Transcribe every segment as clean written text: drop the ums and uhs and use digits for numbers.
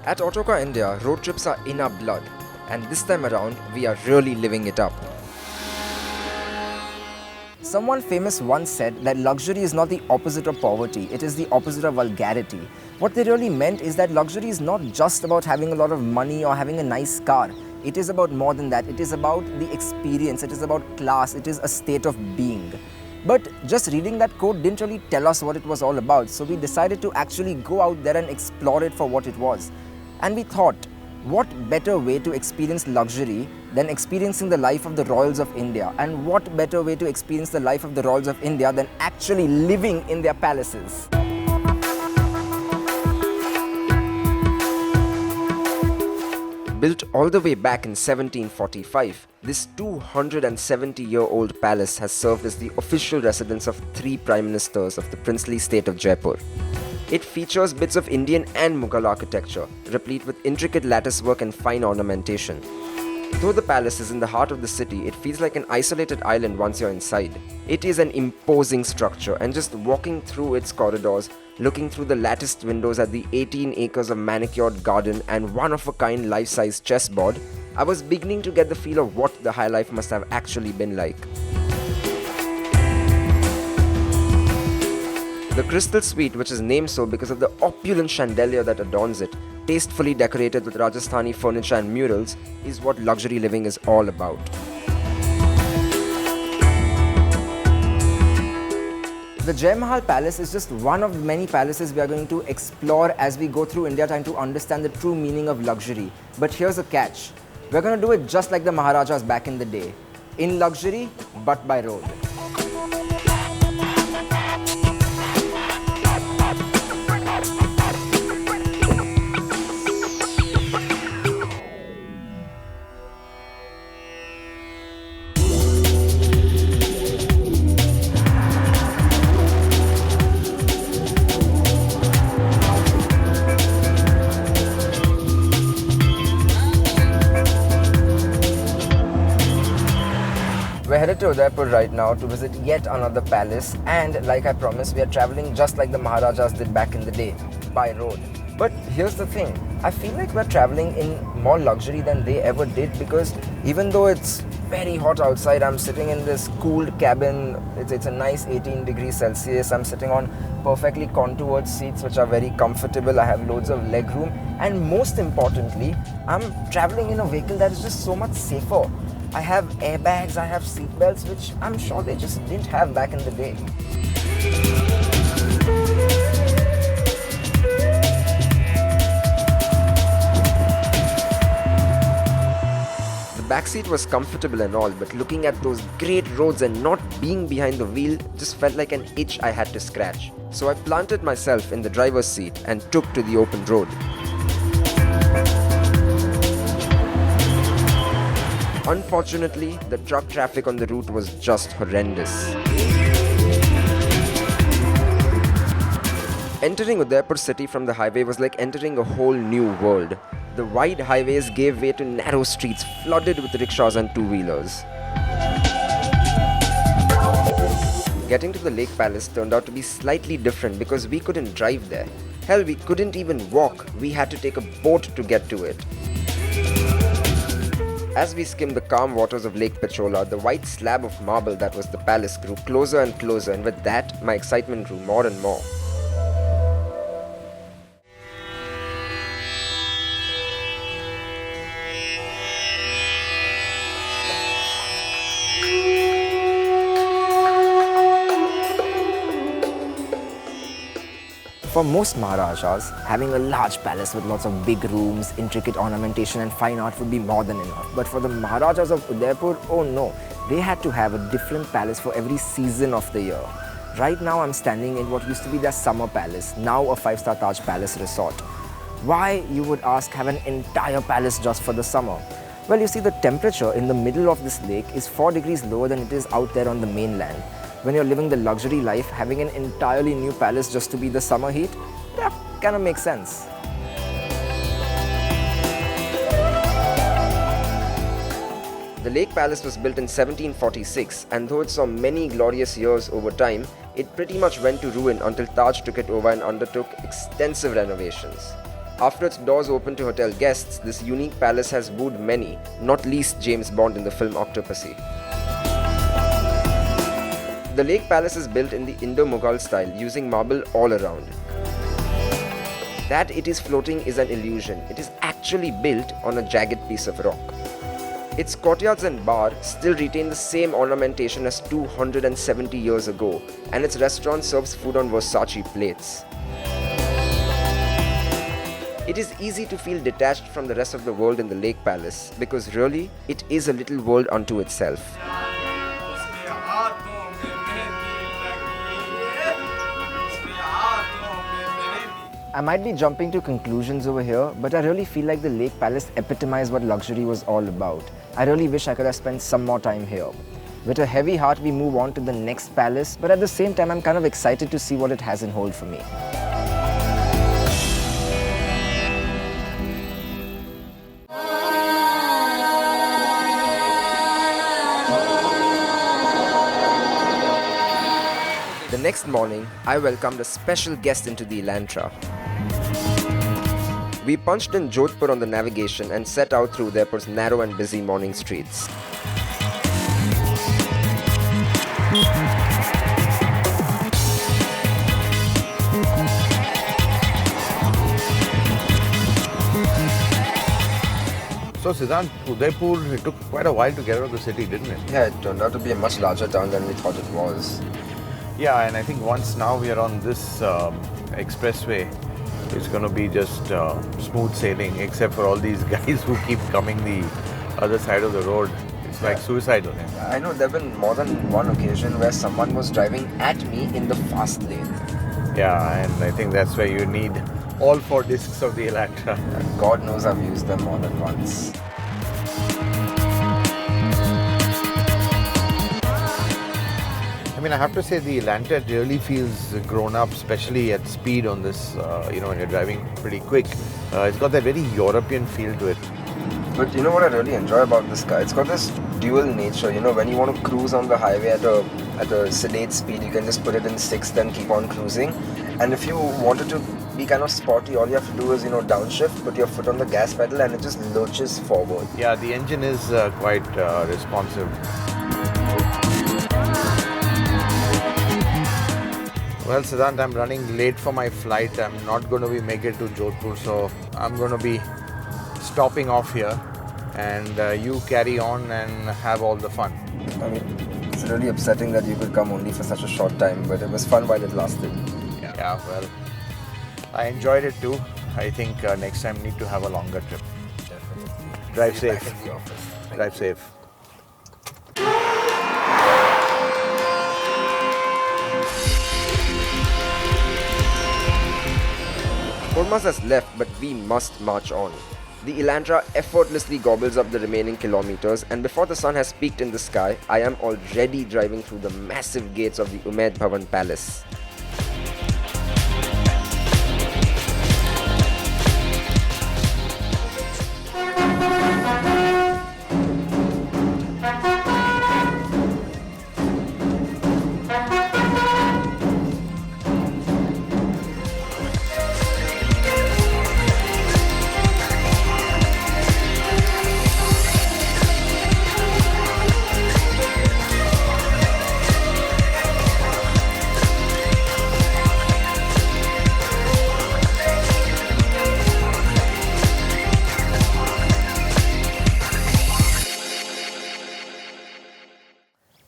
At Autocar India, road trips are in our blood, and this time around, we are really living it up. Someone famous once said that luxury is not the opposite of poverty, it is the opposite of vulgarity. What they really meant is that luxury is not just about having a lot of money or having a nice car. It is about more than that. It is about the experience, it is about class, it is a state of being. But just reading that quote didn't really tell us what it was all about, so we decided to actually go out there and explore it for what it was. And we thought, what better way to experience luxury than experiencing the life of the royals of India? And what better way to experience the life of the royals of India than actually living in their palaces? Built all the way back in 1745, this 270-year-old palace has served as the official residence of 3 prime ministers of the princely state of Jaipur. It features bits of Indian and Mughal architecture, replete with intricate lattice work and fine ornamentation. Though the palace is in the heart of the city, it feels like an isolated island once you're inside. It is an imposing structure, and just walking through its corridors, looking through the latticed windows at the 18 acres of manicured garden and one-of-a-kind life-size chessboard, I was beginning to get the feel of what the high life must have actually been like. The Crystal Suite, which is named so because of the opulent chandelier that adorns it, tastefully decorated with Rajasthani furniture and murals, is what luxury living is all about. The Jai Mahal Palace is just one of many palaces we are going to explore as we go through India, trying to understand the true meaning of luxury. But here's a catch. We're going to do it just like the Maharajas back in the day. In luxury, but by road. We're headed to Udaipur right now to visit yet another palace, and like I promised, we are traveling just like the Maharajas did back in the day, by road. But here's the thing, I feel like we're traveling in more luxury than they ever did, because even though it's very hot outside, I'm sitting in this cooled cabin, it's a nice 18 degrees Celsius, I'm sitting on perfectly contoured seats which are very comfortable, I have loads of leg room, and most importantly, I'm traveling in a vehicle that is just so much safer. I have airbags, I have seat belts, which I'm sure they just didn't have back in the day. The backseat was comfortable and all, but looking at those great roads and not being behind the wheel just felt like an itch I had to scratch. So I planted myself in the driver's seat and took to the open road. Unfortunately, the truck traffic on the route was just horrendous. Entering Udaipur city from the highway was like entering a whole new world. The wide highways gave way to narrow streets flooded with rickshaws and two-wheelers. Getting to the Lake Palace turned out to be slightly different because we couldn't drive there. Hell, we couldn't even walk. We had to take a boat to get to it. As we skimmed the calm waters of Lake Pechola, the white slab of marble that was the palace grew closer and closer, and with that, my excitement grew more and more. For most Maharajas, having a large palace with lots of big rooms, intricate ornamentation and fine art would be more than enough. But for the Maharajas of Udaipur, oh no, they had to have a different palace for every season of the year. Right now I'm standing in what used to be their summer palace, now a 5-star Taj Palace resort. Why, you would ask, have an entire palace just for the summer? Well, you see, the temperature in the middle of this lake is 4 degrees lower than it is out there on the mainland. When you're living the luxury life, having an entirely new palace just to be the summer heat, that kind of makes sense. The Lake Palace was built in 1746, and though it saw many glorious years over time, it pretty much went to ruin until Taj took it over and undertook extensive renovations. After its doors opened to hotel guests, this unique palace has wooed many, not least James Bond in the film Octopussy. The Lake Palace is built in the Indo-Mughal style using marble all around. That it is floating is an illusion. It is actually built on a jagged piece of rock. Its courtyards and bar still retain the same ornamentation as 270 years ago, and its restaurant serves food on Versace plates. It is easy to feel detached from the rest of the world in the Lake Palace because really, it is a little world unto itself. I might be jumping to conclusions over here, but I really feel like the Lake Palace epitomized what luxury was all about. I really wish I could have spent some more time here. With a heavy heart, we move on to the next palace, but at the same time, I'm kind of excited to see what it has in hold for me. The next morning, I welcomed a special guest into the Elantra. We punched in Jodhpur on the navigation and set out through Udaipur's narrow and busy morning streets. So Siddhant, Udaipur, it took quite a while to get out of the city, didn't it? Yeah, it turned out to be a much larger town than we thought it was. Yeah, and I think once now we are on this expressway, it's going to be just smooth sailing, except for all these guys who keep coming the other side of the road. It's like suicidal. Yeah? I know there have been more than one occasion where someone was driving at me in the fast lane. Yeah, and I think that's where you need all 4 discs of the Elantra. And God knows I've used them more than once. I mean, I have to say the Elantra really feels grown up, especially at speed on this, when you're driving pretty quick. It's got that very European feel to it. But you know what I really enjoy about this car? It's got this dual nature. When you want to cruise on the highway at a sedate speed, you can just put it in 6th and keep on cruising. And if you wanted to be kind of sporty, all you have to do is, downshift, put your foot on the gas pedal and it just lurches forward. Yeah, the engine is quite responsive. Well, Siddhant, I'm running late for my flight. I'm not going to make it to Jodhpur, so I'm going to be stopping off here. And you carry on and have all the fun. I mean, it's really upsetting that you could come only for such a short time, but it was fun while it lasted. Yeah, well, I enjoyed it too. I think next time need to have a longer trip. Definitely. Drive See you safe. back in the office. Drive safe. Hormuz has left, but we must march on. The Elantra effortlessly gobbles up the remaining kilometers, and before the sun has peaked in the sky, I am already driving through the massive gates of the Umaid Bhawan Palace.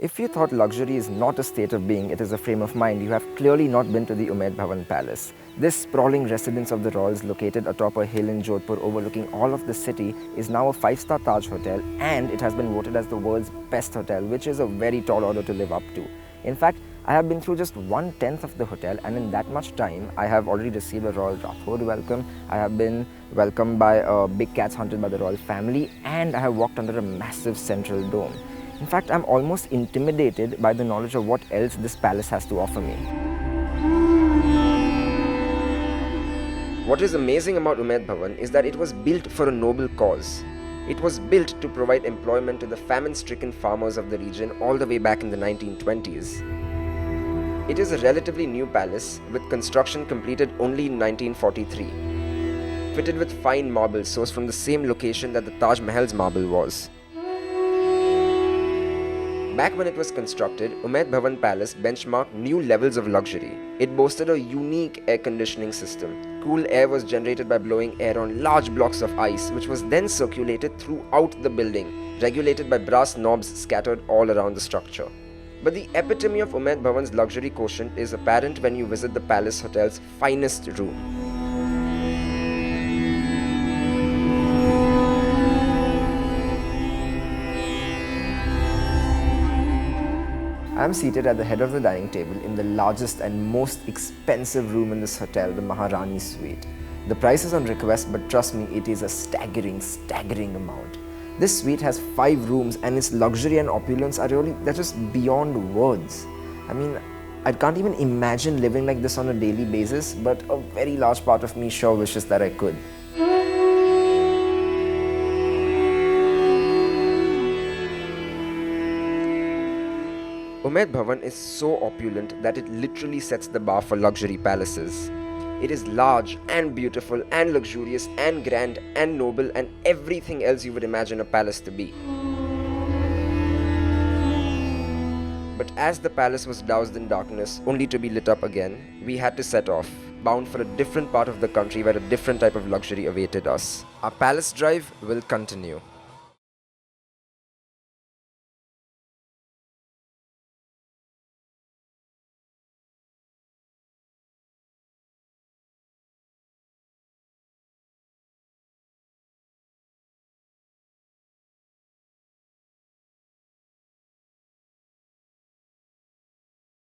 If you thought luxury is not a state of being, it is a frame of mind, you have clearly not been to the Umaid Bhawan Palace. This sprawling residence of the royals located atop a hill in Jodhpur overlooking all of the city is now a 5-star Taj hotel, and it has been voted as the world's best hotel, which is a very tall order to live up to. In fact, I have been through just 1/10 of the hotel, and in that much time, I have already received a royal Rathod welcome, I have been welcomed by big cats hunted by the royal family, and I have walked under a massive central dome. In fact, I'm almost intimidated by the knowledge of what else this palace has to offer me. What is amazing about Umaid Bhawan is that it was built for a noble cause. It was built to provide employment to the famine-stricken farmers of the region all the way back in the 1920s. It is a relatively new palace with construction completed only in 1943. fitted with fine marble sourced from the same location that the Taj Mahal's marble was. Back when it was constructed, Umaid Bhawan Palace benchmarked new levels of luxury. It boasted a unique air conditioning system. Cool air was generated by blowing air on large blocks of ice, which was then circulated throughout the building, regulated by brass knobs scattered all around the structure. But the epitome of Umaid Bhawan's luxury quotient is apparent when you visit the Palace Hotel's finest room. I am seated at the head of the dining table in the largest and most expensive room in this hotel, the Maharani Suite. The price is on request, but trust me, it is a staggering amount. This suite has 5 rooms and its luxury and opulence are really, they're just beyond words. I mean, I can't even imagine living like this on a daily basis, but a very large part of me sure wishes that I could. Umaid Bhawan is so opulent that it literally sets the bar for luxury palaces. It is large and beautiful and luxurious and grand and noble and everything else you would imagine a palace to be. But as the palace was doused in darkness, only to be lit up again, we had to set off, bound for a different part of the country where a different type of luxury awaited us. Our palace drive will continue.